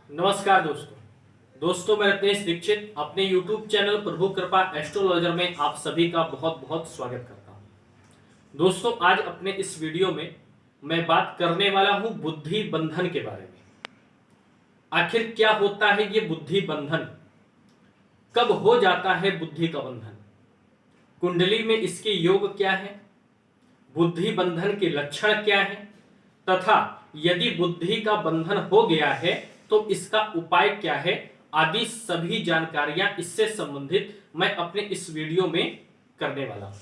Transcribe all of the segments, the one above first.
नमस्कार दोस्तों मैं रत्नेश दीक्षित अपने YouTube चैनल प्रभु कृपा एस्ट्रोलॉजर में आप सभी का बहुत बहुत स्वागत करता हूं। दोस्तों आज अपने इस वीडियो में मैं बात करने वाला हूं बुद्धि बंधन के बारे में। आखिर क्या होता है ये बुद्धि बंधन, कब हो जाता है बुद्धि का बंधन, कुंडली में इसके योग क्या है, बुद्धि बंधन के लक्षण क्या है तथा यदि बुद्धि का बंधन हो गया है तो इसका उपाय क्या है, आदि सभी जानकारियां इससे संबंधित मैं अपने इस वीडियो में करने वाला हूं।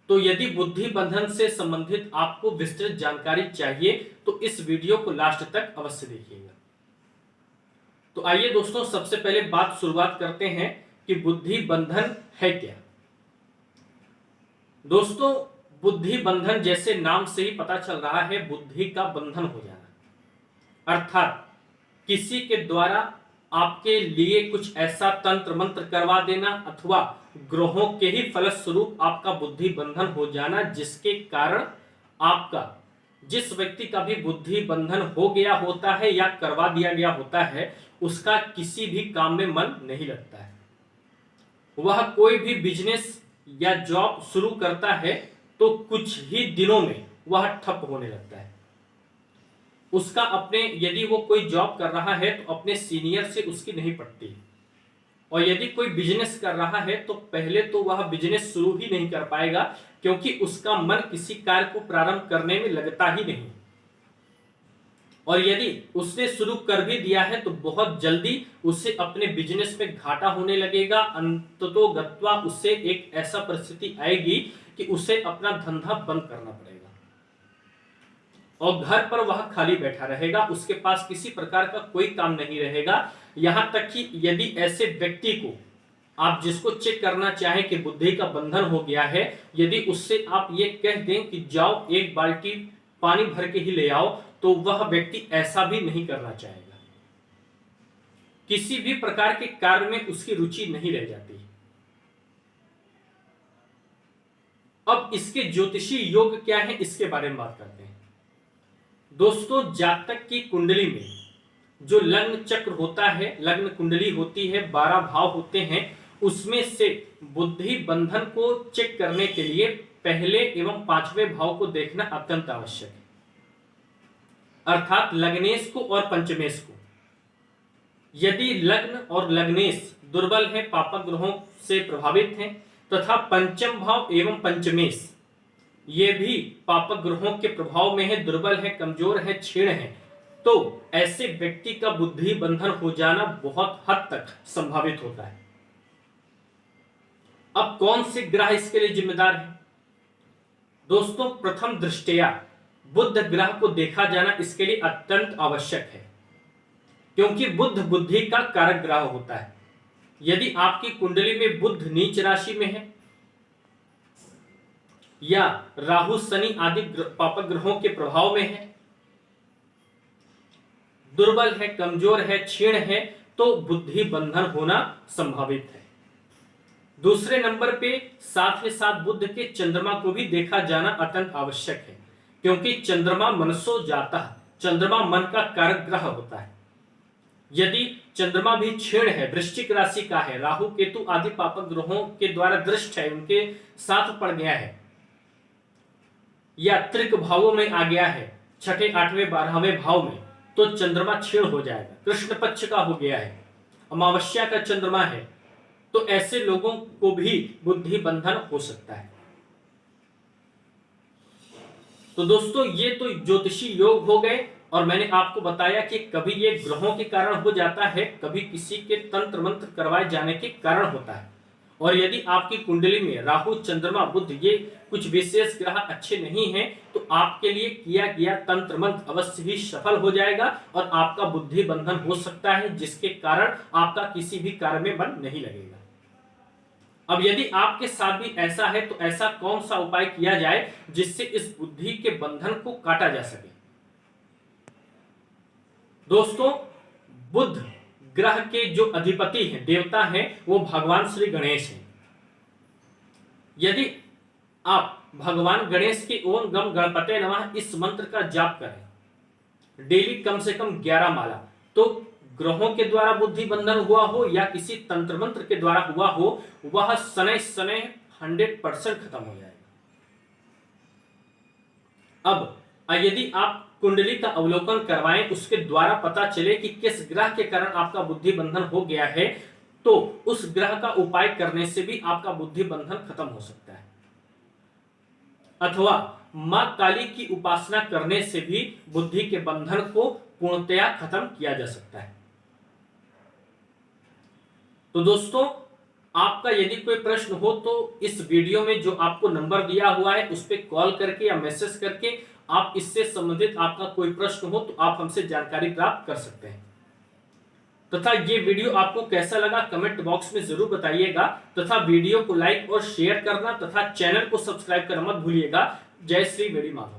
तो यदि बुद्धि बंधन से संबंधित आपको विस्तृत जानकारी चाहिए तो इस वीडियो को लास्ट तक अवश्य देखिएगा। तो आइए दोस्तों सबसे पहले शुरुआत करते हैं कि बुद्धि बंधन है क्या। दोस्तों बुद्धि बंधन जैसे नाम से ही पता चल रहा है, बुद्धि का बंधन हो जाना, अर्थात किसी के द्वारा आपके लिए कुछ ऐसा तंत्र मंत्र करवा देना अथवा ग्रहों के ही फलस्वरूप आपका बुद्धि बंधन हो जाना, जिसके कारण आपका जिस व्यक्ति का भी बुद्धि बंधन हो गया होता है या करवा दिया गया होता है उसका किसी भी काम में मन नहीं लगता है। वह कोई भी बिजनेस या जॉब शुरू करता है तो कुछ ही दिनों में वह ठप होने लगता है। उसका अपने यदि वो कोई जॉब कर रहा है तो अपने सीनियर से उसकी नहीं पटती, और यदि कोई बिजनेस कर रहा है तो पहले तो वह बिजनेस शुरू ही नहीं कर पाएगा क्योंकि उसका मन किसी कार्य को प्रारंभ करने में लगता ही नहीं, और यदि उसने शुरू कर भी दिया है तो बहुत जल्दी उसे अपने बिजनेस में घाटा होने लगेगा। अंततोगत्वा उससे एक ऐसा परिस्थिति आएगी कि उसे अपना धंधा बंद करना पड़ेगा और घर पर वह खाली बैठा रहेगा, उसके पास किसी प्रकार का कोई काम नहीं रहेगा। यहां तक कि यदि ऐसे व्यक्ति को आप जिसको चेक करना चाहें कि बुद्धि का बंधन हो गया है, यदि उससे आप ये कह दें कि जाओ एक बाल्टी पानी भर के ही ले आओ, तो वह व्यक्ति ऐसा भी नहीं करना चाहेगा। किसी भी प्रकार के कार्य में उसकी रुचि नहीं रह जाती। अब इसके ज्योतिषी योग क्या है इसके बारे में बात करते हैं। दोस्तों जातक की कुंडली में जो लग्न चक्र होता है, लग्न कुंडली होती है, 12 भाव होते हैं, उसमें से बुद्धि बंधन को चेक करने के लिए पहले एवं 5वें भाव को देखना अत्यंत आवश्यक है, अर्थात लग्नेश को और पंचमेश को। यदि लग्न और लग्नेश दुर्बल है, पापक ग्रहों से प्रभावित हैं तथा पंचम भाव एवं पंचमेश ये भी पापक ग्रहों के प्रभाव में है, दुर्बल है, कमजोर है, क्षीण है, तो ऐसे व्यक्ति का बुद्धि बंधन हो जाना बहुत हद तक संभावित होता है। अब कौन से ग्रह इसके लिए जिम्मेदार है? दोस्तों प्रथम दृष्टया बुध ग्रह को देखा जाना इसके लिए अत्यंत आवश्यक है, क्योंकि बुध बुद्धि का कारक ग्रह होता है। यदि आपकी कुंडली में बुध नीच राशि में है या राहु शनि आदि पापक ग्रहों के प्रभाव में है, दुर्बल है, कमजोर है, क्षीण है, तो बुद्धि बंधन होना संभावित है। दूसरे नंबर पे साथ ही साथ बुध के चंद्रमा को भी देखा जाना अत्यंत आवश्यक है, क्योंकि चंद्रमा मनसो जाता, चंद्रमा मन का कारक ग्रह होता है। यदि चंद्रमा भी क्षीण है, वृश्चिक राशि का है, राहु केतु आदि पापक ग्रहों के द्वारा दृष्ट है, उनके साथ पड़ गया है या त्रिक भावों में आ गया है, 6ठे 8वें 12वें भाव में, तो चंद्रमा क्षीण हो जाएगा। कृष्ण पक्ष का हो गया है, अमावस्या का चंद्रमा है, तो ऐसे लोगों को भी बुद्धि बंधन हो सकता है। तो दोस्तों ये तो ज्योतिषी योग हो गए, और मैंने आपको बताया कि कभी ये ग्रहों के कारण हो जाता है, कभी किसी के तंत्र मंत्र करवाए जाने के कारण होता है। और यदि आपकी कुंडली में राहु चंद्रमा बुध ये कुछ विशेष ग्रह अच्छे नहीं हैं, तो आपके लिए किया गया तंत्र मंत्र अवश्य ही सफल हो जाएगा और आपका बुद्धि बंधन हो सकता है, जिसके कारण आपका किसी भी कार्य में मन नहीं लगेगा। अब यदि आपके साथ भी ऐसा है तो ऐसा कौन सा उपाय किया जाए जिससे इस बुद्धि के बंधन को काटा जा सके? दोस्तों बुध ग्रह के जो अधिपति हैं, देवता हैं, वो भगवान श्री गणेश हैं। यदि आप भगवान गणेश के ओम गम गणपते नमः इस मंत्र का जाप करें डेली कम से कम 11 माला, तो ग्रहों के द्वारा बुद्धि बंधन हुआ हो या किसी तंत्र मंत्र के द्वारा हुआ हो, वह शनै शनै 100% खत्म हो जाएगा। अब यदि आप कुंडली का अवलोकन करवाएं, उसके द्वारा पता चले कि किस ग्रह के कारण आपका बुद्धि बंधन हो गया है, तो उस ग्रह का उपाय करने से भी आपका बुद्धि बंधन खत्म हो सकता है। अथवा मां काली की उपासना करने से भी बुद्धि के बंधन को पूर्णतया खत्म किया जा सकता है। तो दोस्तों, आपका यदि कोई प्रश्न हो तो इस वीडियो में जो आपको नंबर दिया हुआ है उस पर कॉल करके या मैसेज करके आप इससे संबंधित आपका कोई प्रश्न हो तो आप हमसे जानकारी प्राप्त कर सकते हैं। तथा ये वीडियो आपको कैसा लगा कमेंट बॉक्स में जरूर बताइएगा, तथा वीडियो को लाइक और शेयर करना तथा चैनल को सब्सक्राइब करना मत भूलिएगा। जय श्री वेणी माधव।